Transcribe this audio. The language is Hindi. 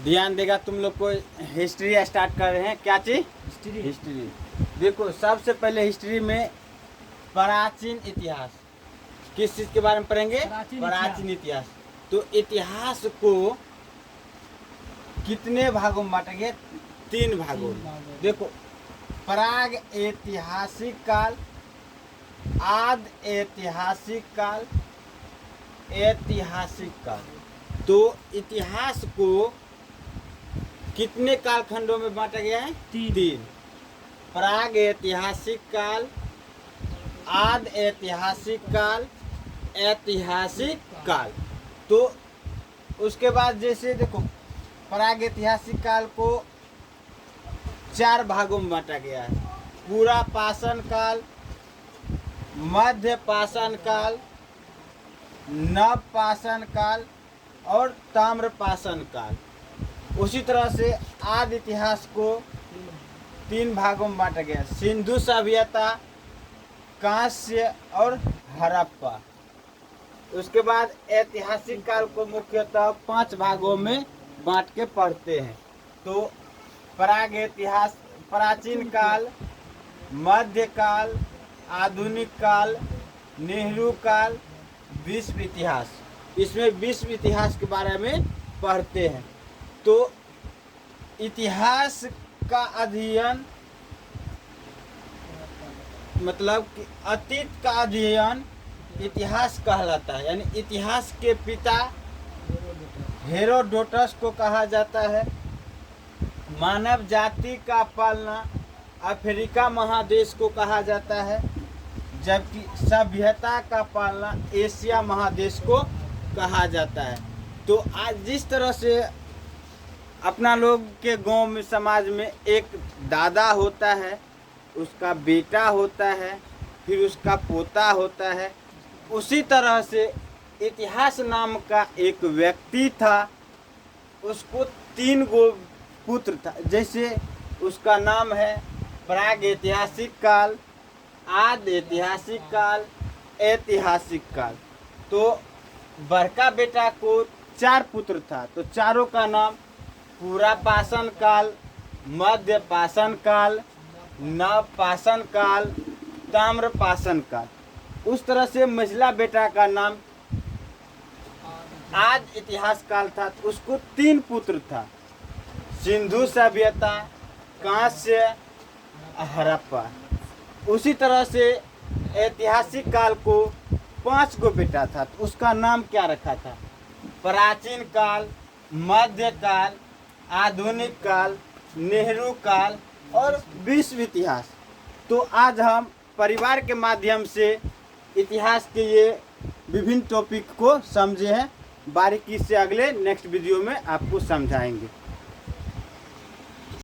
ध्यान देगा तुम लोग को। हिस्ट्री स्टार्ट कर रहे हैं। क्या चीज? हिस्ट्री। देखो सबसे पहले हिस्ट्री में प्राचीन इतिहास, किस चीज के बारे में पढ़ेंगे? प्राचीन इतिहास। तो इतिहास को कितने भागों में बांटेंगे? 3 भागों में। देखो प्राग ऐतिहासिक काल, आद ऐतिहासिक काल, ऐतिहासिक काल। तो इतिहास को कितने कालखंडों में बांटा गया है? 3। प्राग ऐतिहासिक काल, आद ऐतिहासिक काल, ऐतिहासिक काल। तो उसके बाद जैसे देखो प्राग ऐतिहासिक काल को 4 भागों में बांटा गया है। पूरा पाषाण काल, मध्य पाषाण काल, नव पाषाण काल और ताम्र पाषाण काल। उसी तरह से आदि इतिहास को 3 भागों में बांटा गया। सिंधु सभ्यता, कांस्य और हड़प्पा। उसके बाद ऐतिहासिक काल को मुख्यतः 5 भागों में बांट के पढ़ते हैं। तो प्राग इतिहास, प्राचीन काल, मध्य काल, आधुनिक काल, नेहरू काल, विश्व इतिहास। इसमें विश्व इतिहास के बारे में पढ़ते हैं। तो इतिहास का अध्ययन मतलब कि अतीत का अध्ययन इतिहास कहलाता है। यानी इतिहास के पिता हेरोडोटस को कहा जाता है। मानव जाति का पालना अफ्रीका महादेश को कहा जाता है, जबकि सभ्यता का पालना एशिया महादेश को कहा जाता है। तो आज जिस तरह से अपना लोग के गांव में, समाज में एक दादा होता है, उसका बेटा होता है, फिर उसका पोता होता है, उसी तरह से इतिहास नाम का एक व्यक्ति था। उसको 3 गो पुत्र था। जैसे उसका नाम है प्राग ऐतिहासिक काल, आद ऐतिहासिक काल, ऐतिहासिक काल। तो बड़का बेटा को 4 पुत्र था। तो चारों का नाम पूरा पाषाण काल, मध्य पाषाण काल, नव पाषाण काल, ताम्र पाषाण काल। उस तरह से मझला बेटा का नाम आद इतिहास काल था। तो उसको 3 पुत्र था, सिंधु सभ्यता, कांस्य, हड़प्पा। उसी तरह से ऐतिहासिक काल को 5 गो बेटा था। तो उसका नाम क्या रखा था? प्राचीन काल, मध्य काल, आधुनिक काल, नेहरू काल और विश्व इतिहास। तो आज हम परिवार के माध्यम से इतिहास के ये विभिन्न टॉपिक को समझे हैं। बारीकी से अगले नेक्स्ट वीडियो में आपको समझाएंगे।